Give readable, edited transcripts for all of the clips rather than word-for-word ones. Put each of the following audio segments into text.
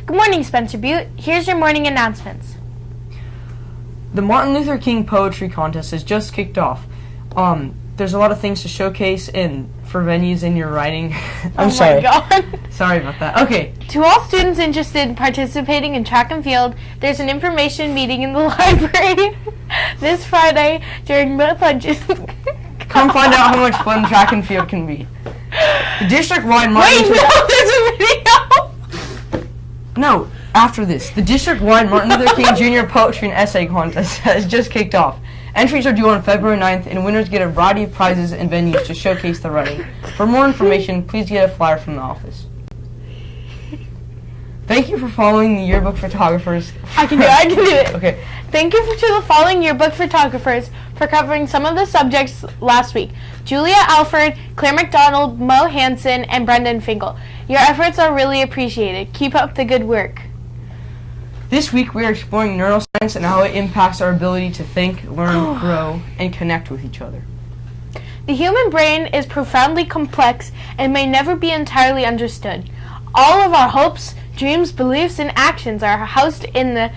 Good morning, Spencer Butte. Here's your morning announcements. The Martin Luther King Poetry Contest has just kicked off. There's a lot of things to showcase for venues in your writing. I'm sorry. Oh my God. Sorry about that. Okay. To all students interested in participating in track and field, there's an information meeting in the library this Friday during both lunches. Come find out how much fun track and field can be. The district-wide Martin Luther... no, there's a video! No, after this. The district-wide Martin Luther King Jr. Poetry and Essay Contest has just kicked off. Entries are due on February 9th, and winners get a variety of prizes and venues to showcase the writing. For more information, please get a flyer from the office. Thank you for following the yearbook photographers. I can do it. Okay. Thank you to the following yearbook photographers for covering some of the subjects last week. Julia Alford, Claire McDonald, Mo Hansen, and Brendan Finkel. Your efforts are really appreciated. Keep up the good work. This week we are exploring neuroscience and how it impacts our ability to think, learn, grow, and connect with each other. The human brain is profoundly complex and may never be entirely understood. All of our hopes, dreams, beliefs, and actions are housed in the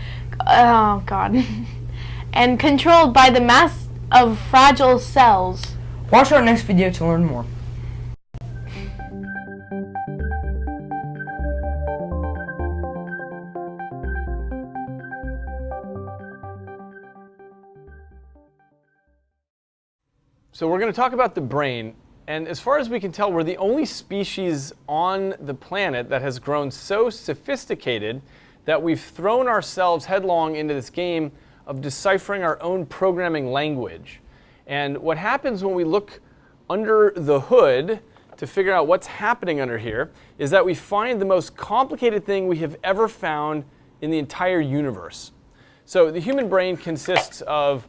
and controlled by the mass of fragile cells. Watch our next video to learn more. So we're going to talk about the brain, and as far as we can tell, we're the only species on the planet that has grown so sophisticated that we've thrown ourselves headlong into this game of deciphering our own programming language. And what happens when we look under the hood to figure out what's happening under here is that we find the most complicated thing we have ever found in the entire universe. So the human brain consists of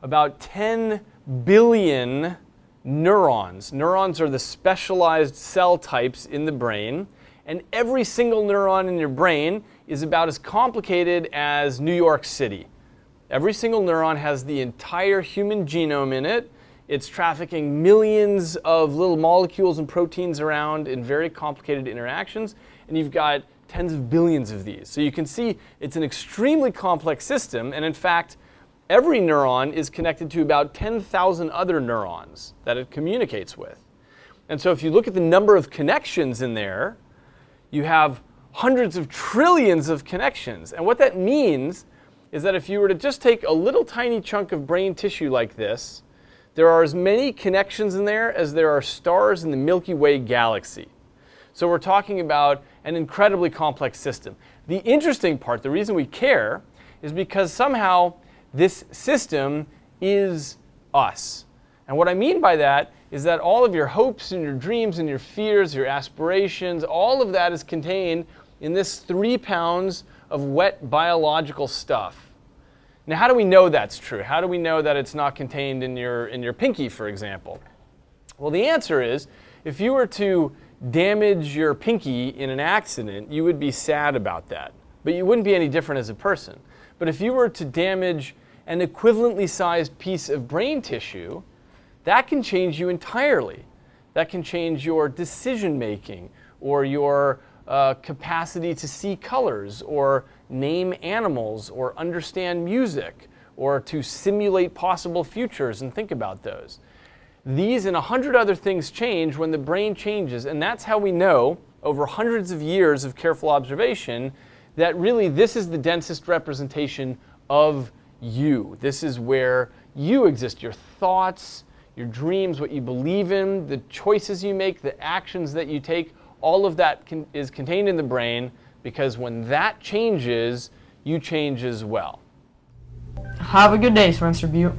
about 10 billion neurons. Neurons are the specialized cell types in the brain, and every single neuron in your brain is about as complicated as New York City. Every single neuron has the entire human genome in it. It's trafficking millions of little molecules and proteins around in very complicated interactions, and you've got tens of billions of these. So you can see it's an extremely complex system, and in fact, every neuron is connected to about 10,000 other neurons that it communicates with. And so if you look at the number of connections in there, you have hundreds of trillions of connections. And what that means is that if you were to just take a little tiny chunk of brain tissue like this, there are as many connections in there as there are stars in the Milky Way galaxy. So we're talking about an incredibly complex system. The interesting part, the reason we care, is because somehow this system is us. And what I mean by that is that all of your hopes and your dreams and your fears, your aspirations, all of that is contained in this 3 pounds of wet biological stuff. Now, how do we know that's true? How do we know that it's not contained in your pinky, for example? Well, the answer is, if you were to damage your pinky in an accident, you would be sad about that. But you wouldn't be any different as a person. But if you were to damage an equivalently sized piece of brain tissue, that can change you entirely. That can change your decision making, or your capacity to see colors, or name animals, or understand music, or to simulate possible futures and think about those. These and 100 other things change when the brain changes, and that's how we know, over hundreds of years of careful observation, that really this is the densest representation of you. This is where you exist. Your thoughts, your dreams, what you believe in, the choices you make, the actions that you take, all of that is contained in the brain, because when that changes, you change as well. Have a good day, Spencer Butte.